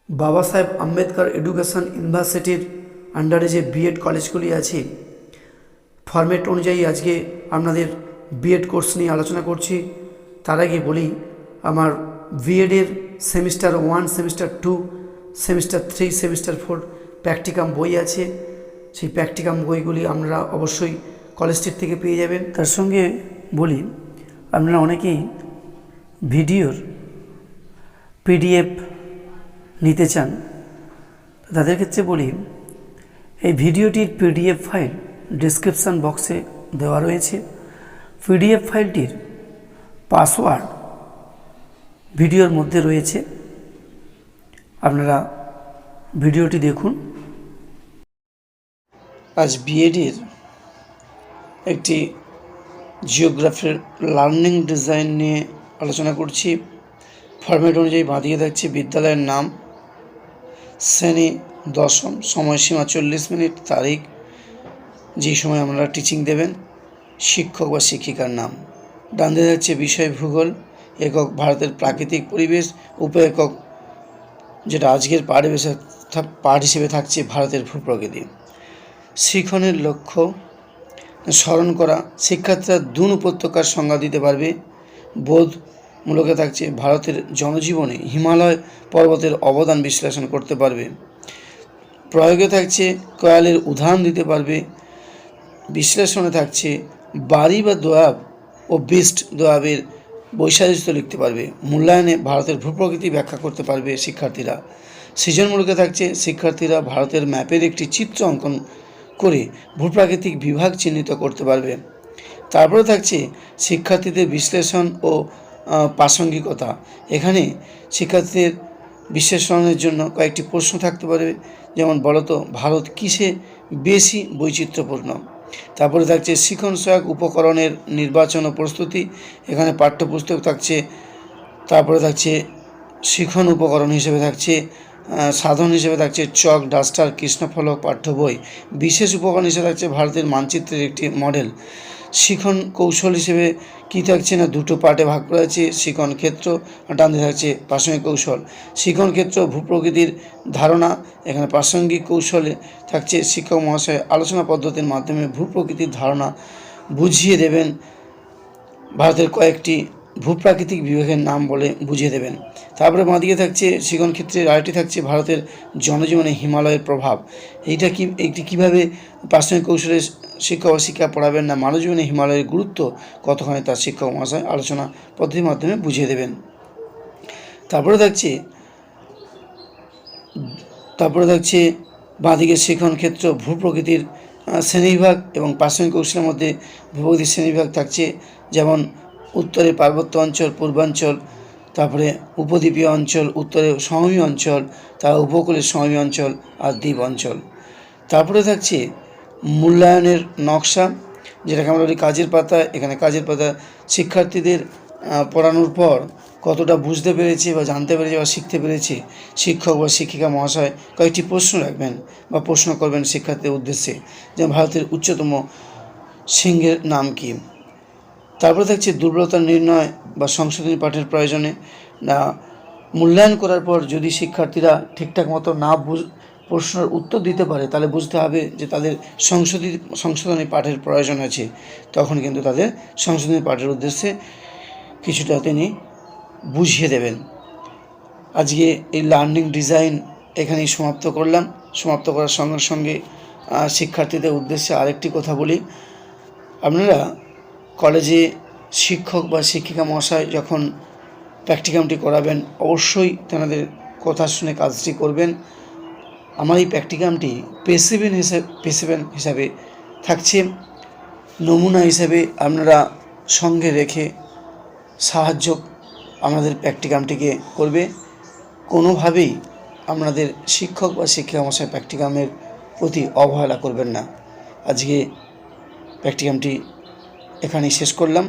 বাবা সাহেব আম্বেদকর এডুকেশন ইউনিভার্সিটির আন্ডারে যে বিএড কলেজগুলি আছে, ফরম্যাট অনুযায়ী আজকে আপনাদের বিএড কোর্স নিয়ে আলোচনা করছি। তার আগে বলি, আমার বিএডের semester 1, semester 2, semester 3, semester 4 practicum বই আছে। সেই প্র্যাকটিকাম বইগুলি আপনারা অবশ্যই কলেজটির থেকে পেয়ে যাবেন। তার সঙ্গে বলি, আপনারা অনেকেই ভিডিওর পিডিএফ নিতে চান, তাদের ক্ষেত্রে বলি, এই ভিডিওটির পিডিএফ ফাইল ডেসক্রিপশান বক্সে দেওয়া রয়েছে। পিডিএফ ফাইলটির পাসওয়ার্ড ভিডিওর মধ্যে রয়েছে, আপনারা ভিডিওটি দেখুন। আজ বিএডের একটি জিওগ্রাফির লার্নিং ডিজাইন নিয়ে আলোচনা করছি। ফরম্যাট অনুযায়ী বাঁধিয়ে থাকছে বিদ্যালয়ের নাম, শ্রেণী 10ম, সময়সীমা 40 মিনিট, তারিখ, যে সময় আপনারা টিচিং দেবেন, শিক্ষক বা শিক্ষিকার নাম। ডান দিকে থাকছে বিষয় ভূগোল, একক ভারতের প্রাকৃতিক পরিবেশ, উপ একক যেটা আজকের পাঠ হিসেবে থাকছে ভারতের ভূপ্রকৃতি। শিক্ষণের লক্ষ্য স্মরণ করা, শিক্ষার্থীরা দুন উপত্যকার সংজ্ঞা দিতে পারবে। বোধমূলকে থাকছে ভারতের জনজীবনে হিমালয় পর্বতের অবদান বিশ্লেষণ করতে পারবে। প্রয়োগে থাকছে কয়ালের উদাহরণ দিতে পারবে। বিশ্লেষণে থাকছে বাড়ি বা দোয়াব ও বিস্ট দোয়াবের বৈসাদৃশ্য লিখতে পারবে। মূল্যায়নে ভারতের ভূপ্রকৃতি ব্যাখ্যা করতে পারবে শিক্ষার্থীরা। সৃজনমূলকে থাকছে শিক্ষার্থীরা ভারতের ম্যাপের একটি চিত্র অঙ্কন করে ভূপ্রাকৃতিক বিভাগ চিহ্নিত করতে পারবে। তারপরে থাকছে শিক্ষার্থীদের বিশ্লেষণ ও প্রাসঙ্গিকতা। এখানে শিক্ষার্থীদের বিশ্লেষণের জন্য কয়েকটি প্রশ্ন থাকতে পারে, যেমন বলতো ভারত কিসে বেশি বৈচিত্র্যপূর্ণ। তারপরে থাকছে শিক্ষণ সহায়ক উপকরণের নির্বাচন ও প্রস্তুতি, এখানে পাঠ্যপুস্তক থাকছে। তারপরে থাকছে শিক্ষণ উপকরণ হিসেবে থাকছে সাধন হিসেবে থাকছে চক, ডাস্টার, কৃষ্ণফলক, পাঠ্য বই। বিশেষ উপকরণ হিসেবে থাকছে ভারতের মানচিত্রের একটি মডেল। শিক্ষণ কৌশল হিসেবে কী থাকছে না, দুটো পার্টে ভাগ করা আছে, শিক্ষণ ক্ষেত্র আর ডান দিকে থাকছে প্রাসঙ্গিক কৌশল। শিক্ষণ ক্ষেত্র ভূপ্রকৃতির ধারণা, এখানে প্রাসঙ্গিক কৌশলে থাকছে শিক্ষক মহাশয় আলোচনা পদ্ধতির মাধ্যমে ভূপ্রকৃতির ধারণা বুঝিয়ে দেবেন, ভারতের কয়েকটি ভূপ্রাকৃতিক বিভাগের নাম বলে বুঝিয়ে দেবেন। তারপরে বাঁদিকে থাকছে শিক্ষণ ক্ষেত্রের আরেকটি থাকছে ভারতের জনজীবনে হিমালয়ের প্রভাব। এইটি কীভাবে প্রাসঙ্গিক কৌশলে শিক্ষক ও শিক্ষা পড়াবেন না, মানবজীবনে হিমালয়ের গুরুত্ব কতখানি তার শিক্ষক মহাশয় আলোচনা পদ্ধতির মাধ্যমে বুঝিয়ে দেবেন। তারপরে থাকছে বাঁদিকে শিক্ষণ ক্ষেত্র ভূপ্রকৃতির শ্রেণীবিভাগ এবং প্রাসঙ্গিক কৌশলের মধ্যে ভূপ্রকৃতির শ্রেণীবিভাগ থাকছে, যেমন উত্তরে পার্বত্য অঞ্চল, পূর্বাঞ্চল, তারপরে উপদ্বীপীয় অঞ্চল, উত্তরে সমভূমি অঞ্চল, তার উপকূলের সমভূমি অঞ্চল আর দ্বীপ অঞ্চল। তারপরে থাকছে মূল্যায়নের নকশা, যেটাকে আমরা বলি কাজের পাতা। এখানে কাজের পাতা শিক্ষার্থীদের পড়ানোর পর কতটা বুঝতে পেরেছে বা জানতে পেরেছে বা শিখতে পেরেছে, শিক্ষক বা শিক্ষিকা মহাশয় কয়েকটি প্রশ্ন রাখবেন বা প্রশ্ন করবেন শিক্ষার্থীদের উদ্দেশ্যে, যেমন ভারতের উচ্চতম শৃঙ্গের নাম কী। তারপরে থাকছে দুর্বলতা নির্ণয় বা সংশোধনী পাঠের প্রয়োজনে মূল্যায়ন করার পর যদি শিক্ষার্থীরা ঠিকঠাক মতো প্রশ্নের উত্তর দিতে পারে, তাহলে বুঝতে হবে যে তাদের সংশোধনী পাঠের প্রয়োজন আছে। তখন কিন্তু তাদের সংশোধনী পাঠের উদ্দেশ্যে কিছুটা তিনি বুঝিয়ে দেবেন। আজকে এই লার্নিং ডিজাইন এখানেই সমাপ্ত করলাম। সমাপ্ত করার সঙ্গে সঙ্গে শিক্ষার্থীদের উদ্দেশ্যে আরেকটি কথা বলি, আপনারা কলেজে শিক্ষক বা শিক্ষিকা মহাশয় যখন প্র্যাকটিকামটি করাবেন, অবশ্যই তেনাদের কথা শুনে কাজটি করবেন। আমার এই প্র্যাকটিকামটি পেসিভেন হিসাবে থাকছে, নমুনা হিসাবে আপনারা সঙ্গে রেখে সাহায্য আমাদের প্র্যাকটিকামটিকে করবে। কোনোভাবেই আপনাদের শিক্ষক বা শিক্ষিকা মহাশয় প্র্যাকটিকামের প্রতি অবহেলা করবেন না। আজকে প্র্যাকটিকামটি এখানেই শেষ করলাম।